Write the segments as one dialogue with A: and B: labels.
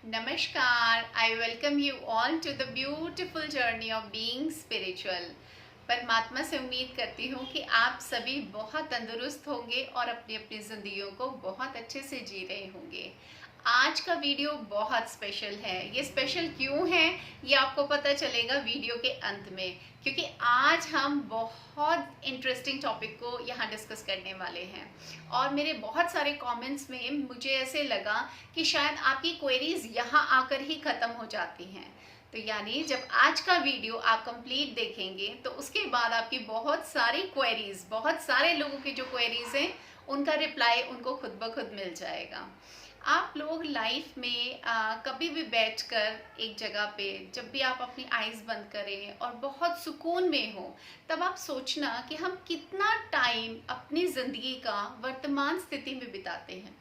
A: Namaskar, I welcome you all to the beautiful journey of being spiritual. परमात्मा से उम्मीद करती हूँ कि आप सभी बहुत तंदुरुस्त होंगे और अपनी अपनी ज़िंदगियों को बहुत अच्छे से जी रहे होंगे। आज का वीडियो बहुत स्पेशल है। ये स्पेशल क्यों है ये आपको पता चलेगा वीडियो के अंत में, क्योंकि आज हम बहुत इंटरेस्टिंग टॉपिक को यहाँ डिस्कस करने वाले हैं। और मेरे बहुत सारे कमेंट्स में मुझे ऐसे लगा कि शायद आपकी क्वेरीज यहाँ आकर ही ख़त्म हो जाती हैं। तो यानी जब आज का वीडियो आप कंप्लीट देखेंगे तो उसके बाद आपकी बहुत सारी क्वेरीज, बहुत सारे लोगों की जो क्वेरीज हैं उनका रिप्लाई उनको खुद ब खुद मिल जाएगा। आप लोग लाइफ में कभी भी बैठकर एक जगह पे, जब भी आप अपनी आईज बंद करें और बहुत सुकून में हो, तब आप सोचना कि हम कितना टाइम अपनी ज़िंदगी का वर्तमान स्थिति में बिताते हैं।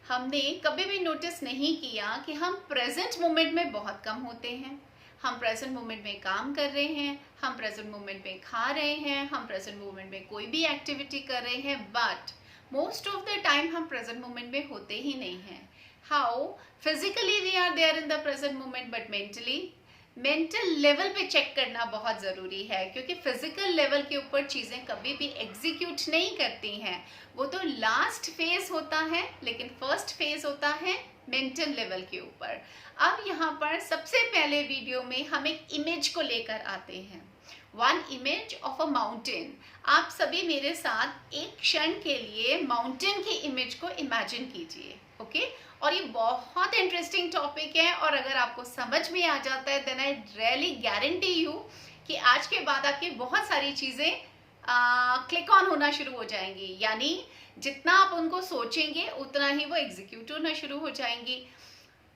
A: हमने कभी भी नोटिस नहीं किया कि हम प्रेजेंट मोमेंट में बहुत कम होते हैं। हम प्रेजेंट मोमेंट में काम कर रहे हैं, हम प्रेजेंट मोमेंट में खा रहे हैं, हम प्रेजेंट मोमेंट में कोई भी एक्टिविटी कर रहे हैं, but most of the time हम प्रेजेंट मोमेंट में होते ही नहीं हैं। How physically we are there in the present moment, but mental level पे चेक करना बहुत ज़रूरी है, क्योंकि फिजिकल लेवल के ऊपर चीज़ें कभी भी एग्जीक्यूट नहीं करती हैं। वो तो लास्ट फेज होता है, लेकिन फर्स्ट फेज होता है मेंटल लेवल के ऊपर। अब यहाँ पर सबसे पहले वीडियो में हम एक इमेज को लेकर आते हैं, one image of a mountain. आप सभी मेरे साथ एक क्षण के लिए माउंटेन की इमेज को इमेजिन कीजिए, ओके? और ये बहुत इंटरेस्टिंग टॉपिक है, और अगर आपको समझ में आ जाता है then I really guarantee you कि आज के बाद आपकी बहुत सारी चीज़ें क्लिक ऑन होना शुरू हो जाएंगी। यानी जितना आप उनको सोचेंगे उतना ही वो एग्जीक्यूट होना शुरू हो जाएंगी।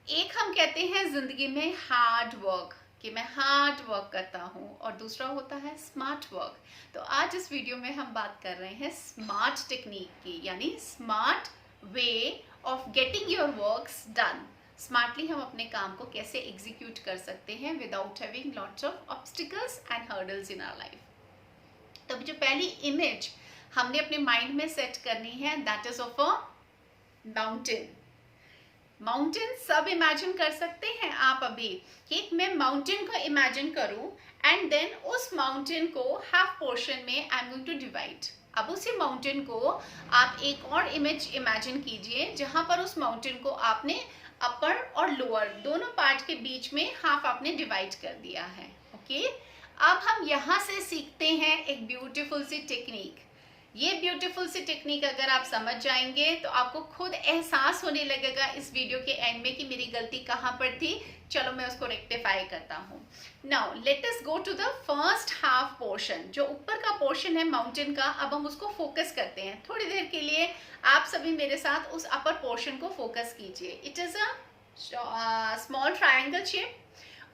A: एक हम कहते हैं ज़िंदगी में हार्ड वर्क, कि मैं हार्ड वर्क करता हूँ, और दूसरा होता है स्मार्ट वर्क। तो आज इस वीडियो में हम बात कर रहे हैं स्मार्ट टेक्निक की, यानी smart way of getting your works done. Smartly हम अपने काम को कैसे एग्जीक्यूट कर सकते हैं without having lots of obstacles and hurdles in our life. तब जो पहली इमेज हमने अपने माइंड में सेट करनी है, that is of a mountain. Mountain सब इमेजिन कर सकते हैं आप अभी, कि मैं माउंटेन को इमेजिन करूं एंड देन उस माउंटेन को हाफ पोर्शन में I am going to divide. अब उसी माउंटेन को आप एक और इमेज इमेजिन कीजिए जहां पर उस माउंटेन को आपने अपर और लोअर दोनों पार्ट के बीच में हाफ आपने डिवाइड कर दिया है, ओके? अब हम यहाँ से सीखते हैं एक ब्यूटीफुल सी टेक्निक। ये ब्यूटीफुल सी टेक्निक अगर आप समझ जाएंगे तो आपको खुद एहसास होने लगेगा इस वीडियो के एंड में कि मेरी गलती कहाँ पर थी। चलो मैं उसको रेक्टिफाई करता हूँ। Now let us go to the first half portion. जो ऊपर का पोर्शन है माउंटेन का, अब हम उसको फोकस करते हैं थोड़ी देर के लिए। आप सभी मेरे साथ उस अपर पोर्शन को फोकस कीजिए। It is a small triangle shape.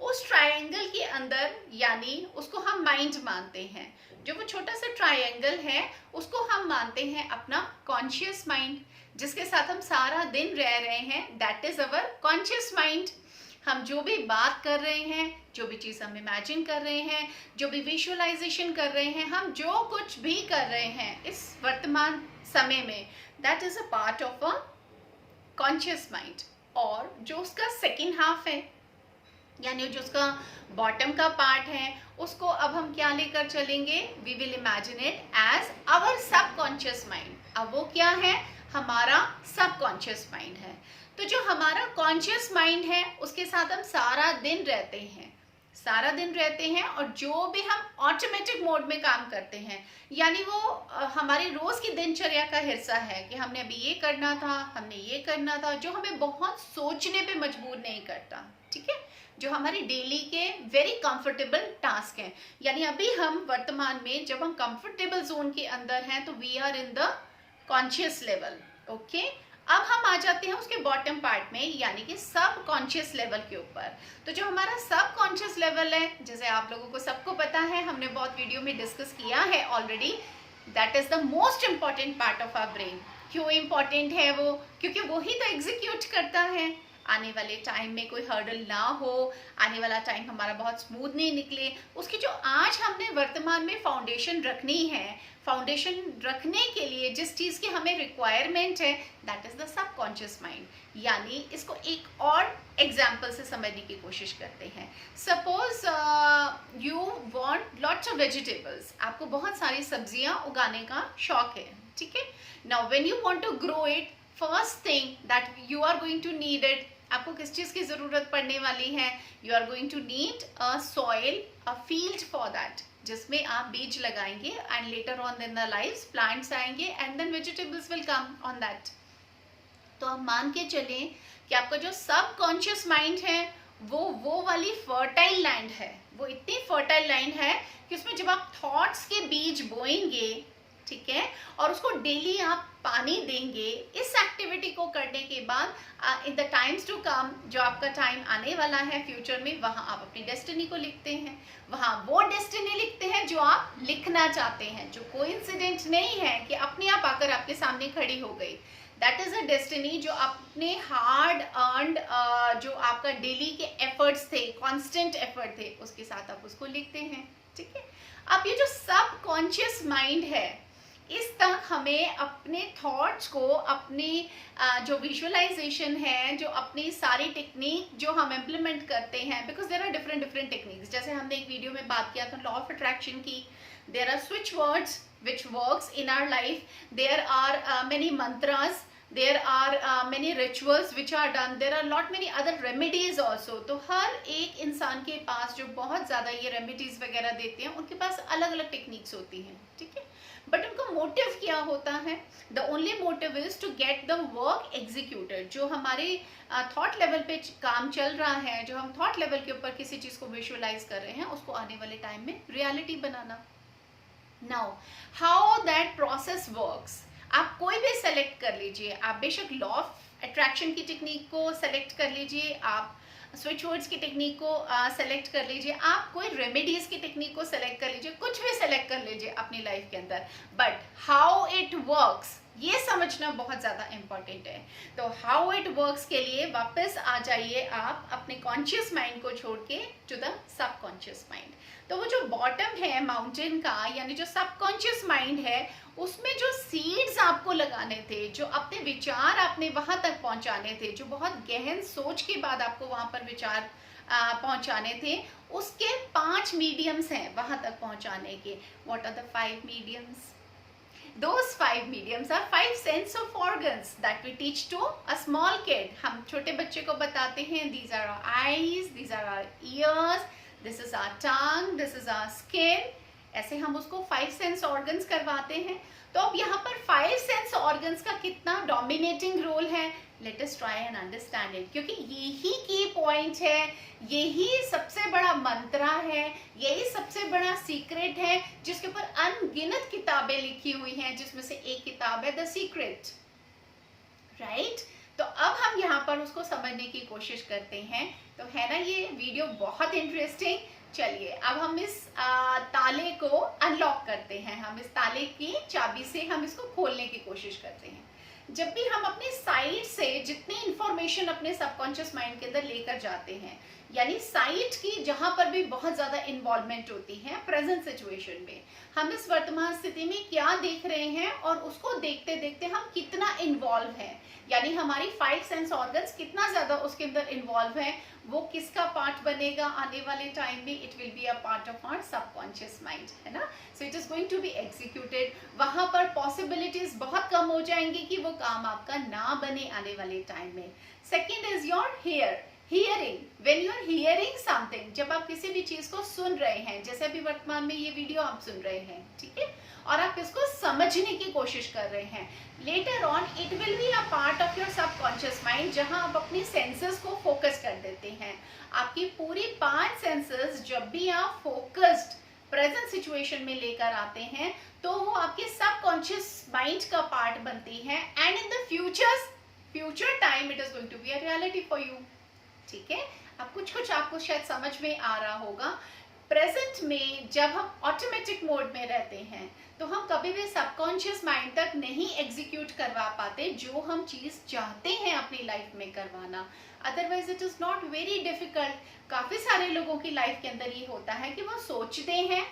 A: उस ट्रायंगल के अंदर, यानी उसको हम माइंड मानते हैं, जो वो छोटा सा ट्रायंगल है उसको हम मानते हैं अपना कॉन्शियस माइंड, जिसके साथ हम सारा दिन रह रहे हैं, that is our conscious mind. हम जो भी बात कर रहे हैं, जो भी चीज़ हम इमेजिन कर रहे हैं, जो भी विजुअलाइजेशन कर रहे हैं, हम जो कुछ भी कर रहे हैं इस वर्तमान समय में, that is a part of a conscious mind. और जो उसका सेकेंड हाफ है, यानी जो उसका बॉटम का पार्ट है, उसको अब हम क्या लेकर चलेंगे? We will imagine it as our subconscious mind. अब वो क्या है? हमारा सबकॉन्शियस माइंड है। तो जो हमारा कॉन्शियस माइंड है उसके साथ हम सारा दिन रहते हैं, और जो भी हम ऑटोमेटिक मोड में काम करते हैं, यानी वो हमारी रोज की दिनचर्या का हिस्सा है कि हमने अभी ये करना था, हमने ये करना था, जो हमें बहुत सोचने पे मजबूर नहीं करता, ठीक है? जो हमारी डेली के वेरी कंफर्टेबल टास्क हैं। यानी अभी हम वर्तमान में जब हम कंफर्टेबल जोन के अंदर हैं तो we are in the conscious level, okay? अब हम आ जाते हैं उसके बॉटम पार्ट में, यानी कि सब कॉन्शियस लेवल के ऊपर। तो जो हमारा सब कॉन्शियस लेवल है, जैसे आप लोगों को सबको पता है, हमने बहुत वीडियो में डिस्कस किया है already, that is the most important part of our brain. क्यों इम्पॉर्टेंट है वो? क्योंकि वो ही तो एग्जीक्यूट करता है। आने वाले टाइम में कोई हर्डल ना हो, आने वाला टाइम हमारा बहुत स्मूथ नहीं निकले, उसकी जो आज हमने वर्तमान में फाउंडेशन रखनी है, फाउंडेशन रखने के लिए जिस चीज़ की हमें रिक्वायरमेंट है, that is the subconscious subconscious mind, यानी इसको एक और एग्जाम्पल से समझने की कोशिश करते हैं. Suppose you want lots of vegetables, आपको बहुत सारी सब्जियां उगाने का शौक है, ठीक है. Now when you want to grow it, first thing that you are going to need it, आपको किस चीज की जरूरत पड़ने वाली है? You are going to need a soil, a field for that, जिसमें आप बीज लगाएंगे and later on in the life plants आएंगे and then vegetables will come on that. तो हम मान के चलें कि आपका जो सबकॉन्शियस माइंड है वो वाली फर्टाइल लैंड है, वो इतनी फर्टाइल लैंड है कि उसमें जब आप थॉट्स के बीज बोएंगे, ठीक है, और उसको डेली आप पानी देंगे, इस एक्टिविटी को करने के बाद in the times to come, जो आपका टाइम आने वाला है फ्यूचर में, वहां आप अपनी डेस्टिनी को लिखते हैं, वहां वो डेस्टिनी लिखते हैं जो आप लिखना चाहते हैं, जो कोइंसिडेंट नहीं है कि अपने आप आकर आपके सामने खड़ी हो गई. दैट इज अ डेस्टिनी जो अपने हार्ड अर्नड, जो आपका डेली के एफर्ट्स थे, कॉन्स्टेंट एफर्ट थे, उसके साथ आप उसको लिखते हैं, ठीक है. अब ये जो सबकॉन्शियस माइंड है, इस तक हमें अपने थॉट्स को, अपनी जो विजुअलाइजेशन है, जो अपनी सारी टेक्निक जो हम इम्प्लीमेंट करते हैं, because there are different techniques. जैसे हमने एक वीडियो में बात किया था लॉ ऑफ अट्रैक्शन की, there are switch words which works in our life, there are many mantras, there are many rituals which are done, there are lot many other remedies also. तो हर एक इंसान के पास जो बहुत ज़्यादा ये रेमेडीज वगैरह देते हैं, उनके पास अलग अलग टेक्निक्स होती हैं, ठीक है. बट उनका मोटिव क्या होता है? The only motive is to get the work executed. जो हमारे थॉट लेवल पे काम चल रहा है, जो हम थॉट लेवल के ऊपर किसी चीज़ को विजुअलाइज कर रहे हैं, उसको आने वाले टाइम में reality banana. Now, how that process works? आप कोई भी सेलेक्ट कर लीजिए, आप बेशक लॉ ऑफ अट्रैक्शन की टेक्निक को सेलेक्ट कर लीजिए, आप स्विच वर्ड्स की टेक्निक को सेलेक्ट कर लीजिए, आप कोई रेमेडीज की टेक्निक को सेलेक्ट कर लीजिए, कुछ भी सेलेक्ट कर लीजिए अपनी लाइफ के अंदर, बट हाउ इट वर्क्स ये समझना बहुत ज़्यादा इम्पॉर्टेंट है. तो हाउ इट वर्क्स के लिए वापस आ जाइए आप अपने कॉन्शियस माइंड को छोड़ के टू द सबकॉन्शियस माइंड. तो वो जो बॉटम है माउंटेन का, यानी जो सबकॉन्शियस माइंड है, उसमें जो सीड्स आपको लगाने थे, जो अपने विचार आपने वहां तक पहुंचाने थे, जो बहुत गहन सोच के बाद आपको वहां पर विचार पहुंचाने थे, उसके 5 मीडियम्स हैं वहां तक पहुंचाने के. What are the 5 mediums? Those 5 mediums are 5 sense of organs that we teach to a small kid. हम छोटे बच्चे को बताते हैं, these are our eyes, these are our ears, this is our tongue, this is our skin. ऐसे हम उसको 5 sense organs करवाते हैं. तो अब यहाँ पर 5 सेंस ऑर्गन्स का कितना डोमिनेटिंग रोल है, let us try and understand it. क्योंकि यही की पॉइंट है, यही सबसे बड़ा मंत्रा है, यही सबसे बड़ा सीक्रेट है, जिसके ऊपर अनगिनत किताबें लिखी हुई हैं, जिसमें से एक किताब है द सीक्रेट, राइट. तो अब हम यहाँ पर उसको समझने की कोशिश करते हैं. तो है ना ये वीडियो बहुत इंटरेस्टिंग. चलिए अब हम इस ताले को अनलॉक करते हैं, हम इस ताले की चाबी से हम इसको खोलने की कोशिश करते हैं. जब भी हम अपने साइड से जितनी इंफॉर्मेशन अपने सबकॉन्शियस माइंड के अंदर लेकर जाते हैं, यानी साइट की जहां पर भी बहुत ज्यादा इन्वॉल्वमेंट होती है प्रेजेंट सिचुएशन में, हम इस वर्तमान स्थिति में क्या देख रहे हैं और उसको देखते देखते हम कितना इन्वॉल्व हैं, यानी हमारी 5 सेंस ऑर्गन्स कितना ज्यादा उसके अंदर इन्वॉल्व है, वो किसका पार्ट बनेगा आने वाले टाइम में? It will be a part of our subconscious mind, है ना. So it is going to be executed. वहां पर पॉसिबिलिटीज बहुत कम हो जाएंगी कि वो काम आपका ना बने आने वाले टाइम में. Second is your hearing. When you are hearing something, जब आप किसी भी चीज को सुन रहे हैं, जैसे अभी वर्तमान में ये वीडियो आप सुन रहे हैं, ठीक है, और आप इसको समझने की कोशिश कर रहे हैं, later on it will be a part of your subconscious mind, जहां आप अपनी सेंसेस को फोकस कर देते हैं. आपकी पूरी 5 सेंसेस जब भी आप फोकस्ड प्रेजेंट सिचुएशन में लेकर आते हैं, तो वो आपके सबकॉन्शियस माइंड का पार्ट बनती है, and in the future time it is going to be a reality for you. ठीक है, अब कुछ आपको शायद समझ में आ रहा होगा. प्रेजेंट में जब हम ऑटोमेटिक मोड में रहते हैं, तो हम कभी भी सबकॉन्शियस माइंड तक नहीं एग्जीक्यूट करवा पाते जो हम चीज चाहते हैं अपनी लाइफ में करवाना. Otherwise it is not very difficult. काफी सारे लोगों की लाइफ के अंदर ये होता है कि वो सोचते हैं,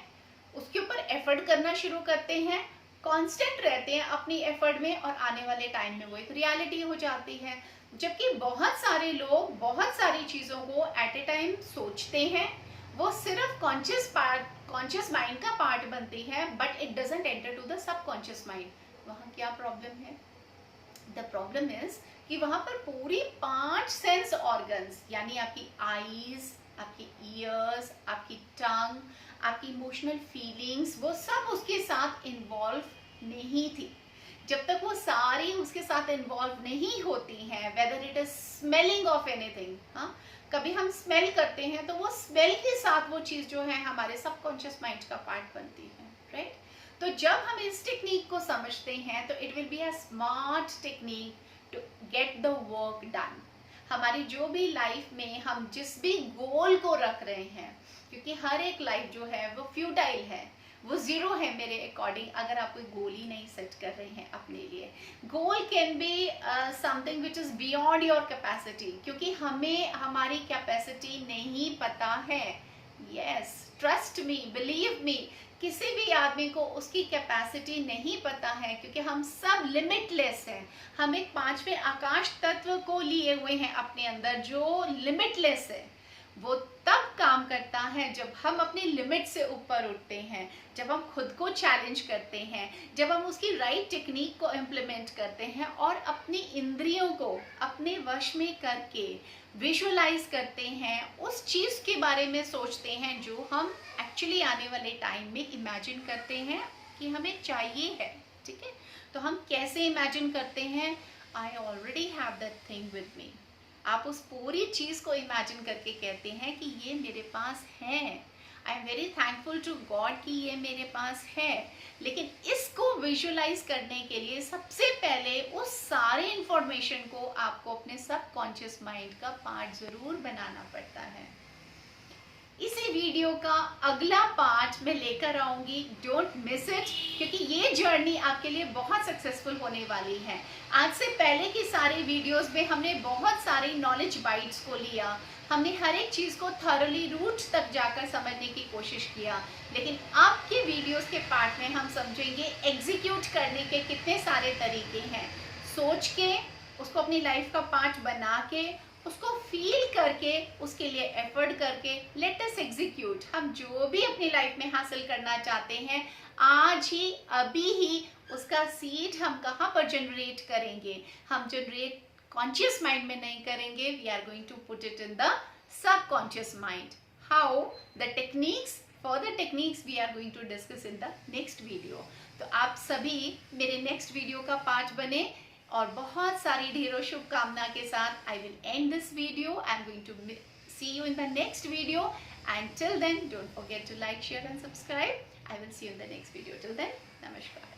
A: उसके ऊपर एफर्ट करना शुरू करते हैं, कांस्टेंट रहते हैं अपनी एफर्ट में और आने वाले टाइम में वो एक रियलिटी हो जाती है। जबकि बहुत सारे लोग बहुत सारी चीज़ों को एट ए टाइम सोचते हैं, वो सिर्फ कॉन्शियस माइंड का पार्ट बनती है, but it doesn't enter to the subconscious mind. वहाँ क्या प्रॉब्लम है? द प्रॉब्लम इज कि वहां पर पूरी 5 सेंस ऑर्गन्स, यानी आपकी आईज, आपकी ईयर्स, आपकी टंग, आपकी इमोशनल फीलिंग्स, वो सब उसके साथ इन्वॉल्व नहीं थी। जब तक वो सारी उसके साथ इन्वॉल्व नहीं होती हैं, whether it is smelling of anything, हाँ, कभी हम स्मेल करते हैं तो वो स्मेल के साथ वो चीज़ जो है हमारे सबकॉन्शियस माइंड का पार्ट बनती है, राइट? तो जब हम इस टेक्निक को समझते हैं तो it will be a smart technique to get the work done. हमारी जो भी लाइफ में हम जिस भी गोल को रख रहे हैं, क्योंकि हर एक लाइफ जो है वो फ्यूटाइल है, वो जीरो है मेरे अकॉर्डिंग, अगर आप कोई गोल ही नहीं सेट कर रहे हैं अपने लिए। Goal can be something which is beyond your capacity, क्योंकि हमें हमारी कैपेसिटी नहीं पता है। Yes, trust me, believe me, किसी भी आदमी को उसकी कैपेसिटी नहीं पता है, क्योंकि हम सब लिमिटलेस हैं। हम एक 5वें आकाश तत्व को लिए हुए हैं अपने अंदर जो लिमिटलेस है। वो तब काम करता है जब हम अपनी लिमिट से ऊपर उठते हैं, जब हम खुद को चैलेंज करते हैं, जब हम उसकी राइट टेक्निक को इम्प्लीमेंट करते हैं और अपनी इंद्रियों को अपने वश में करके विजुअलाइज करते हैं, उस चीज़ के बारे में सोचते हैं जो हम एक्चुअली आने वाले टाइम में इमेजिन करते हैं कि हमें चाहिए है। ठीक है, तो हम कैसे इमेजिन करते हैं? I already have that thing with me. आप उस पूरी चीज़ को इमेजिन करके कहते हैं कि ये मेरे पास है। I am very thankful to God कि ये मेरे पास है। लेकिन इसको विजुअलाइज करने के लिए सबसे पहले उस सारे इंफॉर्मेशन को आपको अपने सबकॉन्शियस माइंड का पार्ट ज़रूर बनाना पड़ता है। इसी वीडियो का अगला पार्ट मैं लेकर आऊंगी, डोंट मिस इट, क्योंकि ये जर्नी आपके लिए बहुत सक्सेसफुल होने वाली है। आज से पहले की सारे वीडियोस में हमने बहुत सारी नॉलेज बाइट्स को लिया, हमने हर एक चीज़ को थॉरली रूट्स तक जाकर समझने की कोशिश किया, लेकिन आपके वीडियोस के पार्ट में हम समझेंगे एग्जीक्यूट करने के कितने सारे तरीके हैं। सोच के उसको अपनी लाइफ का पार्ट बना के, उसको फील करके, उसके लिए एफर्ट करके, लेट अस एग्जीक्यूट। हम जो भी अपनी लाइफ में हासिल करना चाहते हैं, आज ही अभी ही उसका सीड हम कहाँ पर जनरेट करेंगे? हम जनरेट कॉन्शियस माइंड में नहीं करेंगे, we are going to put it in the subconscious mind. How? The techniques, further techniques we are going to discuss in the next video. तो आप सभी मेरे नेक्स्ट वीडियो का पार्ट बने और बहुत सारी ढेरों शुभकामना के साथ I will end this video. I am going to see you in the next video, and till then don't forget to like, share and subscribe. I will see you in the next video. Till then, नमस्कार।